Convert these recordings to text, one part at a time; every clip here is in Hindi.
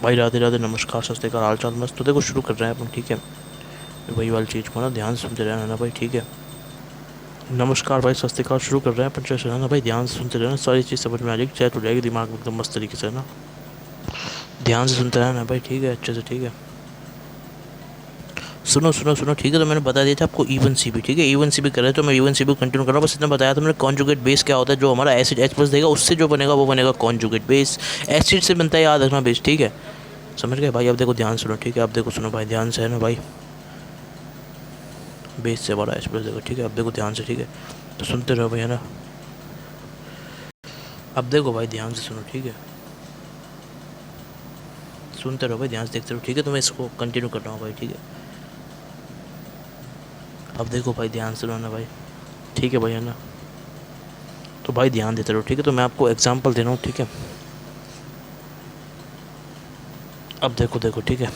भाई राधे राधे, नमस्कार, सत श्री अकाल, हाल चाल मस्त। तो देखो शुरू कर रहे हैं अपन, ठीक है। वही वाली चीज़ को ना ध्यान से सुनते रहना ना भाई, ठीक है। नमस्कार भाई, सत श्री अकाल, शुरू कर रहे हैं अपन। चर्चा ना भाई, ध्यान से सुनते रहना, सारी चीज़ समझ में आ जाएगी, चैट हो जाएगी दिमाग में एकदम मस्त तरीके से ना। ध्यान से सुनते रहना भाई, ठीक है, अच्छे से, ठीक है। सुनो सुनो सुनो, ठीक है। तो मैंने बता दिया था आपको इवन सी बी, ठीक है। इवन सी बी कर रहे तो मैं इवन सी बी कंटिन्यू कर रहा हूँ। बस इतना बताया था मैंने, कॉन्जुगेट बेस क्या होता है। जो हमारा एसिड H प्लस देगा उससे जो बनेगा वो बनेगा कॉन्जुगेट बेस। एसिड से बनता है, याद रखना बेस, ठीक है। समझ गए भाई। अब देखो ध्यान सुनो, ठीक है। अब देखो सुनो भाई, ध्यान से है ना भाई। बेस से बड़ा H प्लस देगा, ठीक है। अब देखो ध्यान से, ठीक है। तो सुनते रहो भाई, है ना। अब देखो भाई, ध्यान से सुनो, ठीक है। सुनते रहो भाई, ध्यान से देखते रहो, ठीक है। तो मैं इसको कंटिन्यू कर रहा हूँ भाई, ठीक है। अब देखो भाई, ध्यान से ना भाई, ठीक है भाई, है ना। तो भाई ध्यान देते रहो, ठीक है। तो मैं आपको एग्जांपल दे रहा हूँ, ठीक है। अब देखो देखो, ठीक है।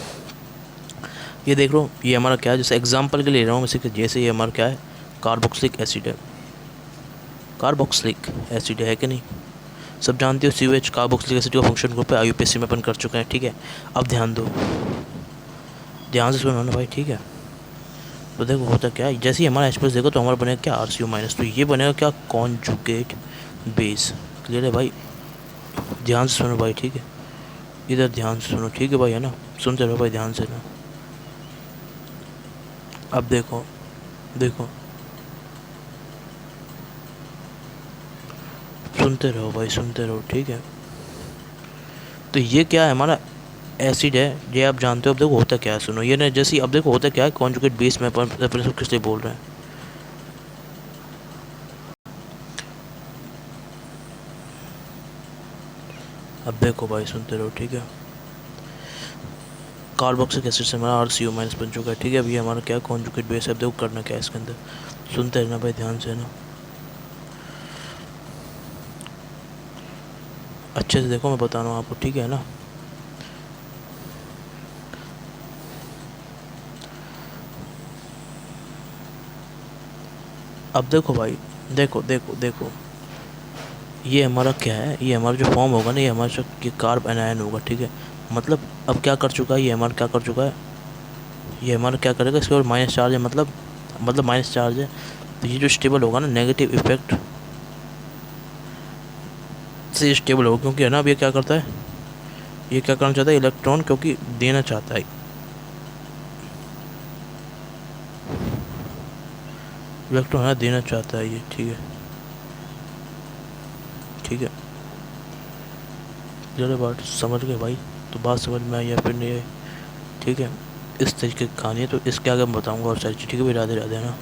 ये देख लो, ये हमारा क्या है, जैसे एग्जांपल के लिए ले रहा हूँ वैसे कि जैसे ये हमारा क्या है, कार्बोक्सिलिक एसिड है। कार्बोक्सिलिक एसिड है कि नहीं, सब जानते हो। COH कार्बोक्सिलिक एसिड का फंक्शन ग्रुप है, IUPAC में अपन कर चुके हैं, ठीक है। अब ध्यान दो, ध्यान से सुनो ना भाई, ठीक है। तो देखो होता क्या है, जैसे ही हमारा H प्लस देखो तो हमारा बनेगा क्या, RCO माइनस। तो ये बनेगा क्या, कॉन्जुगेट बेस। क्लियर है भाई। ध्यान से सुनो भाई, ठीक है। इधर ध्यान से सुनो, ठीक है भाई, है ना। सुनते रहो भाई, ध्यान से ना। अब देखो देखो, सुनते रहो भाई, सुनते रहो, ठीक है। तो ये क्या है, हमारा एसिड है, ये आप जानते हो। अब देखो होता क्या है, सुनो ये ना, जैसे अब देखो होता क्या है, कॉन्जुगेट बेस में अपन सब किस लिए बोल रहे हैं। अब देखो भाई, सुनते रहो, ठीक है। कार्बोक्सिलिक एसिड से हमारा RCO माइनस बन चुका है, ठीक है। अभी हमारा क्या, कॉन्जुगेट बेस है। अब देखो करना क्या है इसके अंदर, सुनते रहना भाई, ध्यान से ना, अच्छे से देखो, मैं बता रहा हूँ आपको, ठीक है ना। अब देखो भाई, देखो देखो देखो, ये हमारा क्या है, ये हमारा जो फॉर्म होगा ना, ये हमारा ये कार्ब एनायन होगा, ठीक है। मतलब अब क्या कर चुका है, ये हमारा क्या कर चुका है, ये हमारा क्या करेगा, इसके ऊपर माइनस चार्ज है, मतलब माइनस चार्ज है। तो ये जो स्टेबल होगा ना, नेगेटिव इफेक्ट से स्टेबल होगा, क्योंकि है ना, अब ये क्या करता है, ये क्या करना चाहता है, इलेक्ट्रॉन क्योंकि देना चाहता है, इलेक्ट्रॉन है देना चाहता है ये, ठीक है, ठीक है। जरा बात समझ गए भाई। तो बात समझ में आई या फिर नहीं आई, ठीक है। इस तरीके की कहानी है। तो इसके आगे मैं बताऊंगा और सारी चीज़, ठीक है भाई। राधे राधे ना।